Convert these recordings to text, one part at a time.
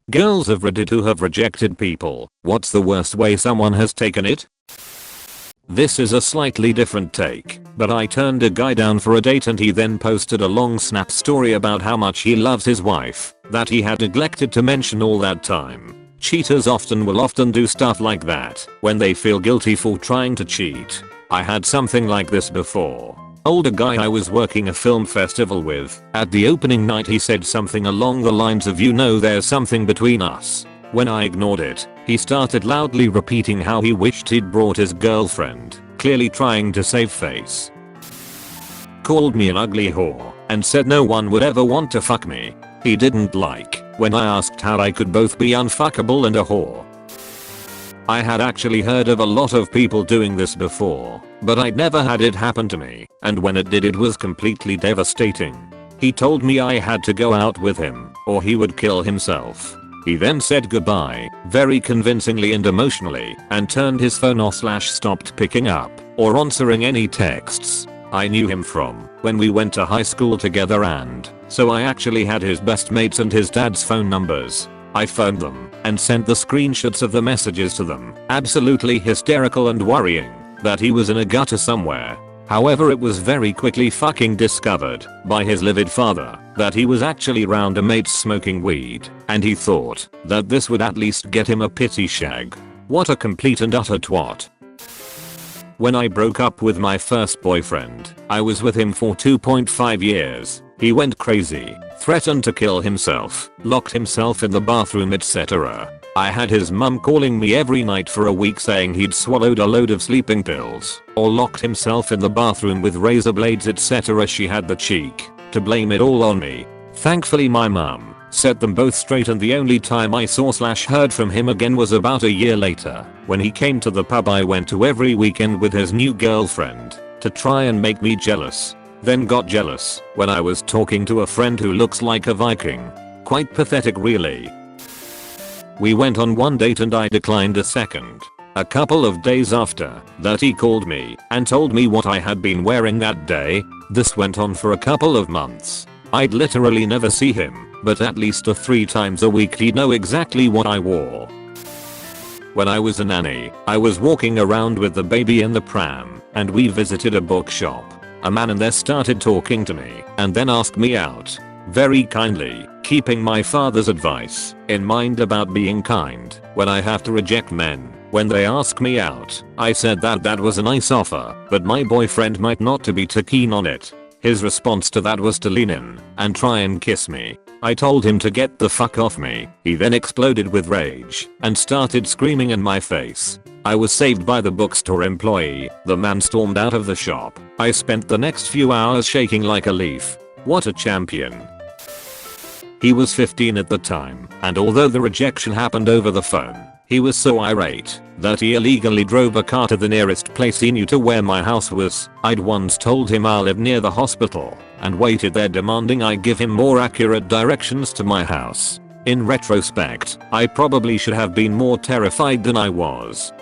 Girls of Reddit who have rejected people. What's the worst way someone has taken it? This is a slightly different take, but I turned a guy down for a date and he then posted a long snap story about how much he loves his wife, that he had neglected to mention all that time. Cheaters often do stuff like that when they feel guilty for trying to cheat. I had something like this before. Older guy I was working a film festival with, at the opening night he said something along the lines of there's something between us. When I ignored it, he started loudly repeating how he wished he'd brought his girlfriend, clearly trying to save face. Called me an ugly whore, and said no one would ever want to fuck me. He didn't like when I asked how I could both be unfuckable and a whore. I had actually heard of a lot of people doing this before, but I'd never had it happen to me, and when it did it was completely devastating. He told me I had to go out with him, or he would kill himself. He then said goodbye, very convincingly and emotionally, and turned his phone off/stopped picking up or answering any texts. I knew him from when we went to high school together, and so I actually had his best mates and his dad's phone numbers. I phoned them and sent the screenshots of the messages to them, absolutely hysterical and worrying that he was in a gutter somewhere. However, it was very quickly fucking discovered by his livid father that he was actually round a mate smoking weed, and he thought that this would at least get him a pity shag. What a complete and utter twat. When I broke up with my first boyfriend, I was with him for 2.5 years. He went crazy, threatened to kill himself, locked himself in the bathroom, etc. I had his mum calling me every night for a week saying he'd swallowed a load of sleeping pills or locked himself in the bathroom with razor blades, etc. She had the cheek to blame it all on me. Thankfully my mum set them both straight, and the only time I saw/heard from him again was about a year later when he came to the pub I went to every weekend with his new girlfriend to try and make me jealous. Then got jealous when I was talking to a friend who looks like a Viking. Quite pathetic really. We went on one date and I declined a second. A couple of days after that he called me and told me what I had been wearing that day. This went on for a couple of months. I'd literally never see him, but at least 3 times a week he'd know exactly what I wore. When I was a nanny, I was walking around with the baby in the pram, and we visited a bookshop. A man in there started talking to me and then asked me out. Very kindly, keeping my father's advice in mind about being kind when I have to reject men when they ask me out. I said that was a nice offer, but my boyfriend might not to be too keen on it. His response to that was to lean in and try and kiss me. I told him to get the fuck off me. He then exploded with rage and started screaming in my face. I was saved by the bookstore employee. The man stormed out of the shop. I spent the next few hours shaking like a leaf. What a champion. He was 15 at the time, and although the rejection happened over the phone, he was so irate that he illegally drove a car to the nearest place he knew to where my house was. I'd once told him I lived near the hospital and waited there demanding I give him more accurate directions to my house. In retrospect, I probably should have been more terrified than I was.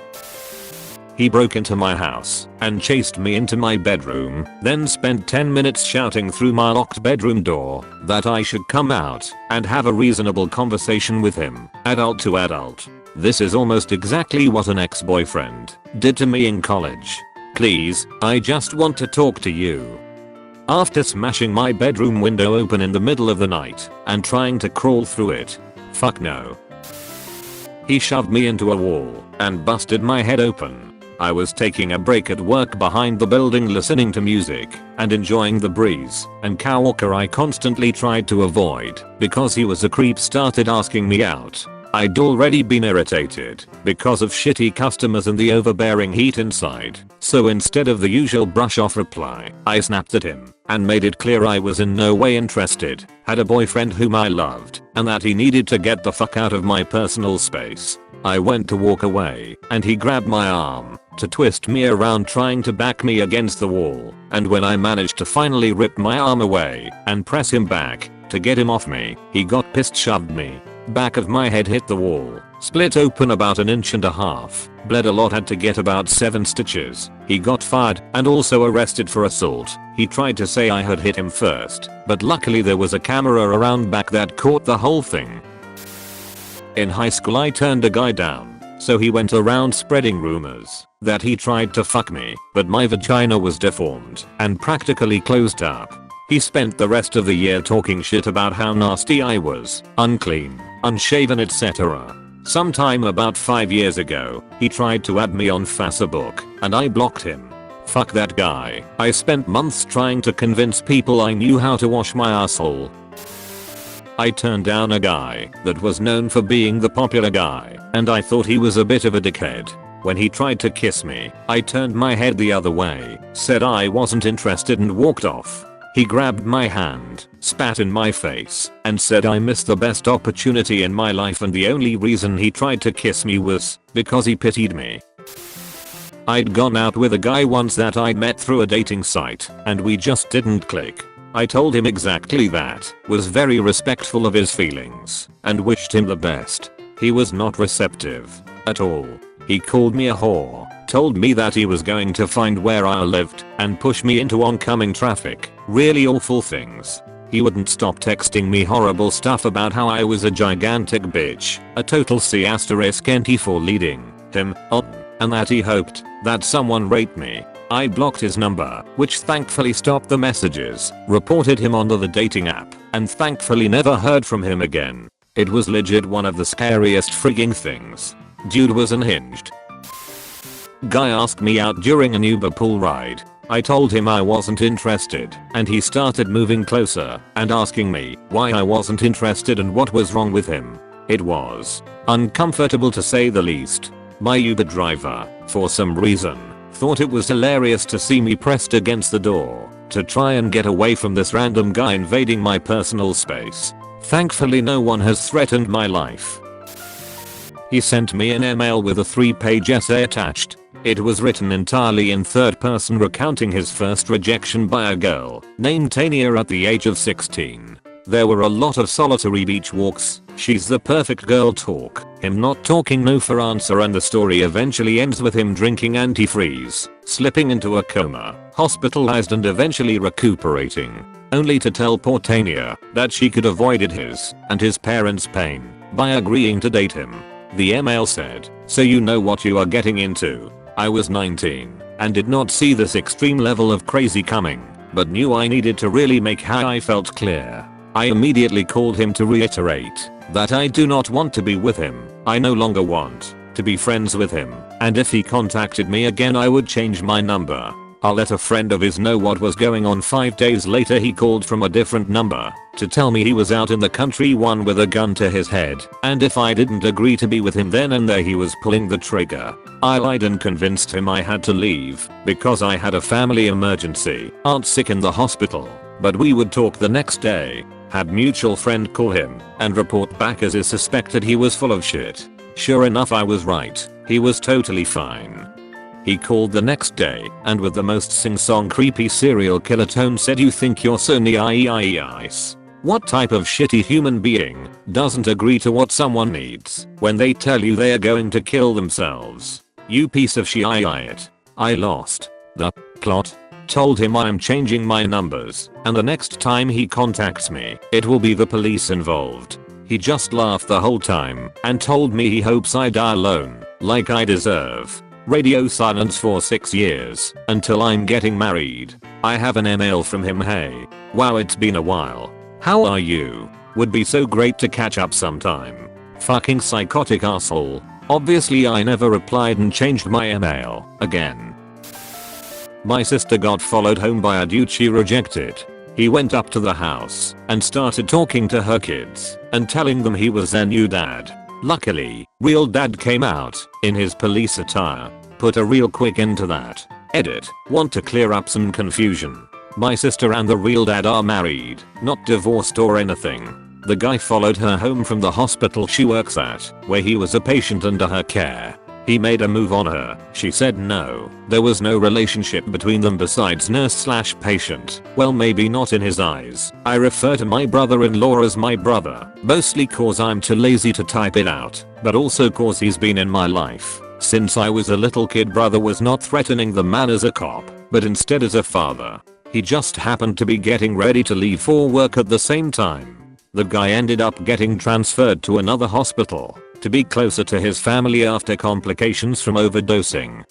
He broke into my house and chased me into my bedroom, then spent 10 minutes shouting through my locked bedroom door that I should come out and have a reasonable conversation with him, adult to adult. This is almost exactly what an ex-boyfriend did to me in college. Please, I just want to talk to you. After smashing my bedroom window open in the middle of the night and trying to crawl through it. Fuck no. He shoved me into a wall and busted my head open. I was taking a break at work behind the building listening to music and enjoying the breeze, and coworker I constantly tried to avoid because he was a creep started asking me out. I'd already been irritated because of shitty customers and the overbearing heat inside, so instead of the usual brush off reply, I snapped at him and made it clear I was in no way interested, had a boyfriend whom I loved, and that he needed to get the fuck out of my personal space. I went to walk away and he grabbed my arm to twist me around trying to back me against the wall, and when I managed to finally rip my arm away and press him back to get him off me, he got pissed, shoved me. Back of my head hit the wall, split open about 1.5 inches, bled a lot, had to get about 7 stitches. He got fired and also arrested for assault. He tried to say I had hit him first, but luckily there was a camera around back that caught the whole thing. In high school I turned a guy down, so he went around spreading rumors that he tried to fuck me, but my vagina was deformed and practically closed up. He spent the rest of the year talking shit about how nasty I was, unclean, unshaven, etc. Sometime about 5 years ago, he tried to add me on Facebook, and I blocked him. Fuck that guy. I spent months trying to convince people I knew how to wash my asshole. I turned down a guy that was known for being the popular guy, and I thought he was a bit of a dickhead. When he tried to kiss me, I turned my head the other way, said I wasn't interested and walked off. He grabbed my hand, spat in my face, and said I missed the best opportunity in my life and the only reason he tried to kiss me was because he pitied me. I'd gone out with a guy once that I'd met through a dating site, and we just didn't click. I told him exactly that, was very respectful of his feelings, and wished him the best. He was not receptive at all. He called me a whore, told me that he was going to find where I lived, and push me into oncoming traffic. Really awful things. He wouldn't stop texting me horrible stuff about how I was a gigantic bitch, a total C** NT for leading him on, and that he hoped that someone raped me. I blocked his number, which thankfully stopped the messages, reported him onto the dating app, and thankfully never heard from him again. It was legit one of the scariest frigging things. Dude was unhinged. Guy asked me out during an Uber pool ride. I told him I wasn't interested, and he started moving closer and asking me why I wasn't interested and what was wrong with him. It was uncomfortable to say the least. My Uber driver, for some reason, thought it was hilarious to see me pressed against the door to try and get away from this random guy invading my personal space. Thankfully no one has threatened my life. He sent me an email with a 3-page essay attached. It was written entirely in third person, recounting his first rejection by a girl named Tania at the age of 16. There were a lot of solitary beach walks, she's the perfect girl talk, him not talking no for answer, and the story eventually ends with him drinking antifreeze, slipping into a coma, hospitalized and eventually recuperating, only to tell poor Tania that she could avoided his and his parents' pain by agreeing to date him. The email said, "So you know what you are getting into." I was 19 and did not see this extreme level of crazy coming, but knew I needed to really make how I felt clear. I immediately called him to reiterate that I do not want to be with him. I no longer want to be friends with him, and if he contacted me again I would change my number. I'll let a friend of his know what was going on. 5 days later he called from a different number to tell me he was out in the country, one with a gun to his head, and if I didn't agree to be with him then and there he was pulling the trigger. I lied and convinced him I had to leave because I had a family emergency, aunt sick in the hospital, but we would talk the next day. Had mutual friend call him and report back as is suspected he was full of shit. Sure enough I was right, he was totally fine. He called the next day and with the most sing-song creepy serial killer tone said, "You think you're so nice? What type of shitty human being doesn't agree to what someone needs when they tell you they are going to kill themselves? You piece of shit." I lost the plot, told him I am changing my numbers, and the next time he contacts me, it will be the police involved. He just laughed the whole time and told me he hopes I die alone, like I deserve. Radio silence for 6 years, until I'm getting married. I have an email from him. "Hey, wow, it's been a while. How are you? Would be so great to catch up sometime. Fucking psychotic asshole." Obviously I never replied and changed my email again. My sister got followed home by a dude she rejected. He went up to the house and started talking to her kids and telling them he was their new dad. Luckily, real dad came out in his police attire. Put a real quick end to that. Edit. Want to clear up some confusion. My sister and the real dad are married, not divorced or anything. The guy followed her home from the hospital she works at, where he was a patient under her care. He made a move on her. She said no. There was no relationship between them besides nurse/patient. Well, maybe not in his eyes. I refer to my brother-in-law as my brother, mostly cause I'm too lazy to type it out, but also cause he's been in my life since I was a little kid. Brother was not threatening the man as a cop, but instead as a father. He just happened to be getting ready to leave for work at the same time. The guy ended up getting transferred to another hospital to be closer to his family after complications from overdosing.